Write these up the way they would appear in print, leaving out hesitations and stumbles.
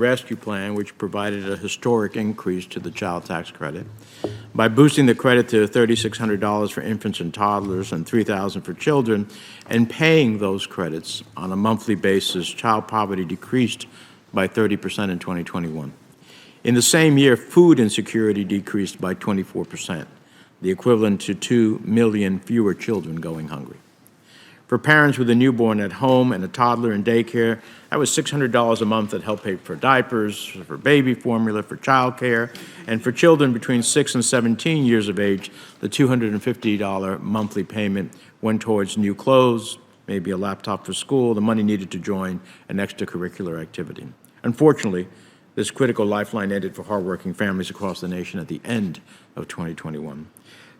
Rescue Plan, which provided a historic increase to the child tax credit. By boosting the credit to $3,600 for infants and toddlers and $3,000 for children, and paying those credits on a monthly basis, child poverty decreased by 30% in 2021. In the same year, food insecurity decreased by 24%, the equivalent to 2 million fewer children going hungry. For parents with a newborn at home and a toddler in daycare, that was $600 a month that helped pay for diapers, for baby formula, for childcare, and for children between 6 and 17 years of age, the $250 monthly payment went towards new clothes, maybe a laptop for school, the money needed to join an extracurricular activity. Unfortunately, this critical lifeline ended for hardworking families across the nation at the end of 2021.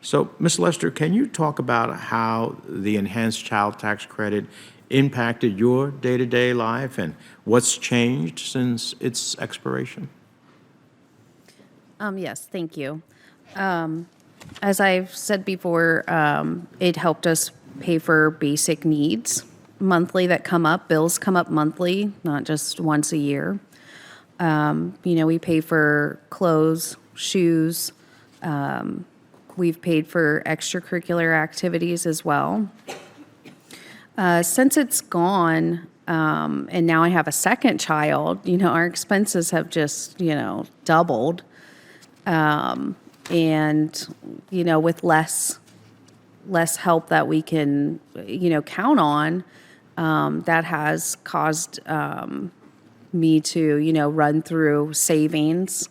So, Ms. Lester, can you talk about how the enhanced child tax credit impacted your day-to-day life and what's changed since its expiration? Yes, thank you. As I've said before, it helped us pay for basic needs monthly that come up. Bills come up monthly, not just once a year. We pay for clothes, shoes. We've paid for extracurricular activities as well. Since it's gone, and now I have a second child, our expenses have just, doubled. And, with less help that we can, count on, that has caused me to, run through savings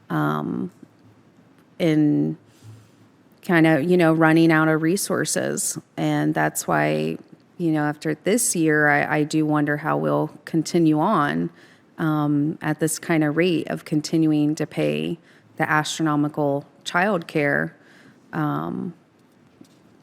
and kind of, running out of resources. And that's why, after this year, I do wonder how we'll continue on at this kind of rate of continuing to pay the astronomical childcare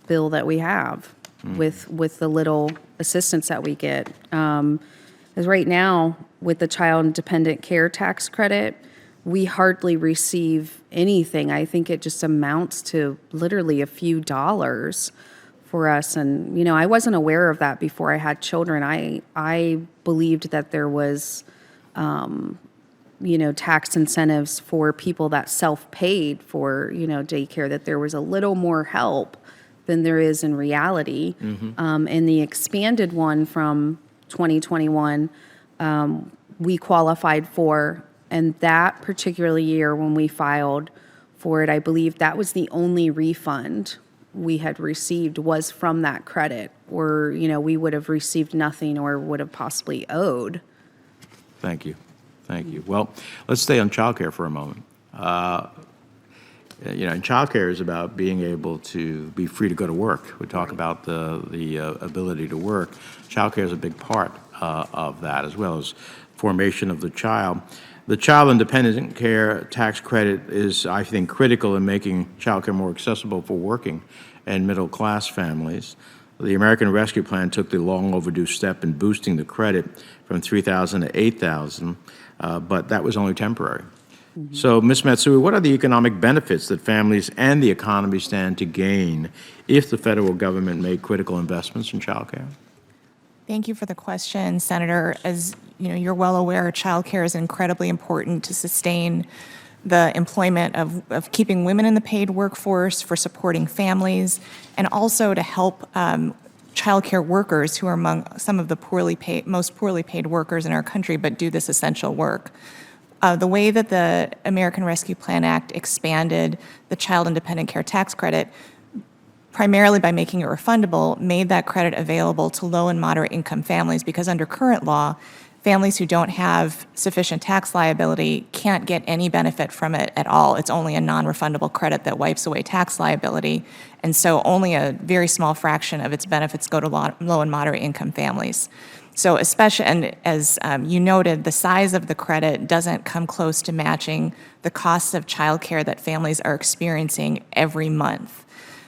bill that we have with the little assistance that we get. Because right now, with the child dependent care tax credit, we hardly receive anything. I think it just amounts to literally a few dollars for us. And, I wasn't aware of that before I had children. I believed that there was, tax incentives for people that self-paid for, daycare, that there was a little more help than there is in reality. And the expanded one from 2021, we qualified for. And that particular year when we filed for it, I believe that was the only refund we had received was from that credit, or, we would have received nothing or would have possibly owed. Thank you. Thank you. Well, let's stay on childcare for a moment. And childcare is about being able to be free to go to work. We talk about the ability to work. Childcare is a big part of that, as well as formation of the child. The child independent care tax credit is, I think, critical in making childcare more accessible for working and middle-class families. The American Rescue Plan took the long overdue step in boosting the credit from $3,000 to $8,000, but that was only temporary. So, Ms. Matsui, what are the economic benefits that families and the economy stand to gain if the federal government made critical investments in childcare? Thank you for the question, Senator. As you're well aware, childcare is incredibly important to sustain the employment of keeping women in the paid workforce, for supporting families, and also to help childcare workers who are among some of the most poorly paid workers in our country, but do this essential work. The way that the American Rescue Plan Act expanded the child independent care tax credit, primarily by making it refundable, made that credit available to low and moderate income families, because under current law, families who don't have sufficient tax liability can't get any benefit from it at all. It's only a non-refundable credit that wipes away tax liability, and so only a very small fraction of its benefits go to low and moderate income families. So especially, and as you noted, the size of the credit doesn't come close to matching the costs of childcare that families are experiencing every month.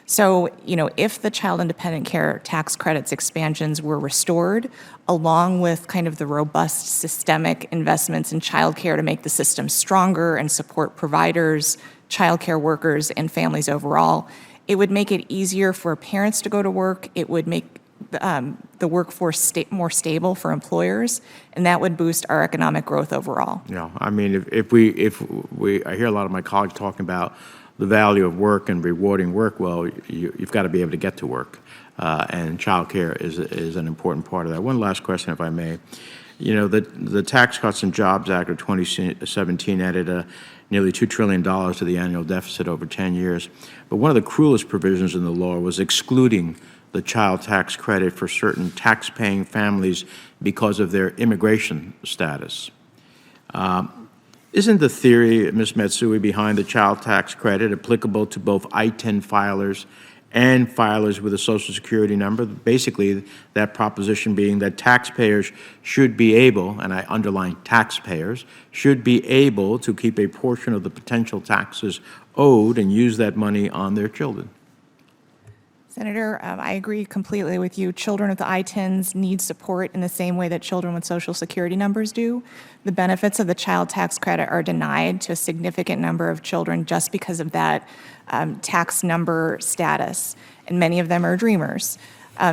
So, if the child independent care tax credits expansions were restored, along with kind of the robust systemic investments in childcare to make the system stronger and support providers, childcare workers, and families overall, it would make it easier for parents to go to work. It would make the workforce more stable for employers, and that would boost our economic growth overall. Yeah, I mean, if we, I hear a lot of my colleagues talking about the value of work and rewarding work. Well, you've got to be able to get to work, and childcare is an important part of that. One last question, if I may. You know, the Tax Cuts and Jobs Act of 2017 added nearly $2 trillion to the annual deficit over 10 years. But one of the cruelest provisions in the law was excluding the child tax credit for certain tax-paying families because of their immigration status. Isn't the theory, Ms. Matsui, behind the child tax credit applicable to both I-10 filers and filers with a Social Security number? Basically, that proposition being that taxpayers should be able, and I underline taxpayers, should be able to keep a portion of the potential taxes owed and use that money on their children. Senator, I agree completely with you. Children with the I-10s need support in the same way that children with Social Security numbers do. The benefits of the child tax credit are denied to a significant number of children just because of that tax number status, and many of them are dreamers.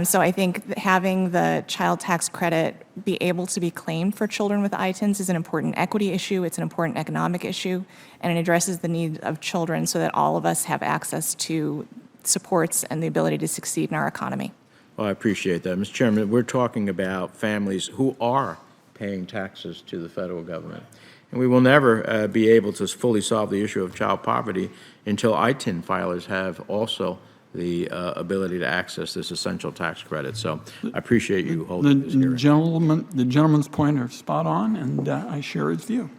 So I think that having the child tax credit be able to be claimed for children with I-10s is an important equity issue, it's an important economic issue, and it addresses the needs of children so that all of us have access to supports and the ability to succeed in our economy. Well, I appreciate that. Mr. Chairman, we're talking about families who are paying taxes to the federal government. And we will never be able to fully solve the issue of child poverty until I-10 filers have also the ability to access this essential tax credit. So I appreciate you holding this hearing. The gentleman's point are spot on, and I share his view.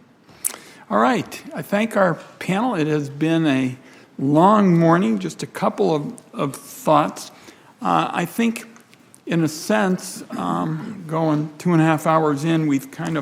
All right. I thank our panel. It has been a long morning, just a couple of thoughts. I think, in a sense, going 2.5 hours in, we've kind of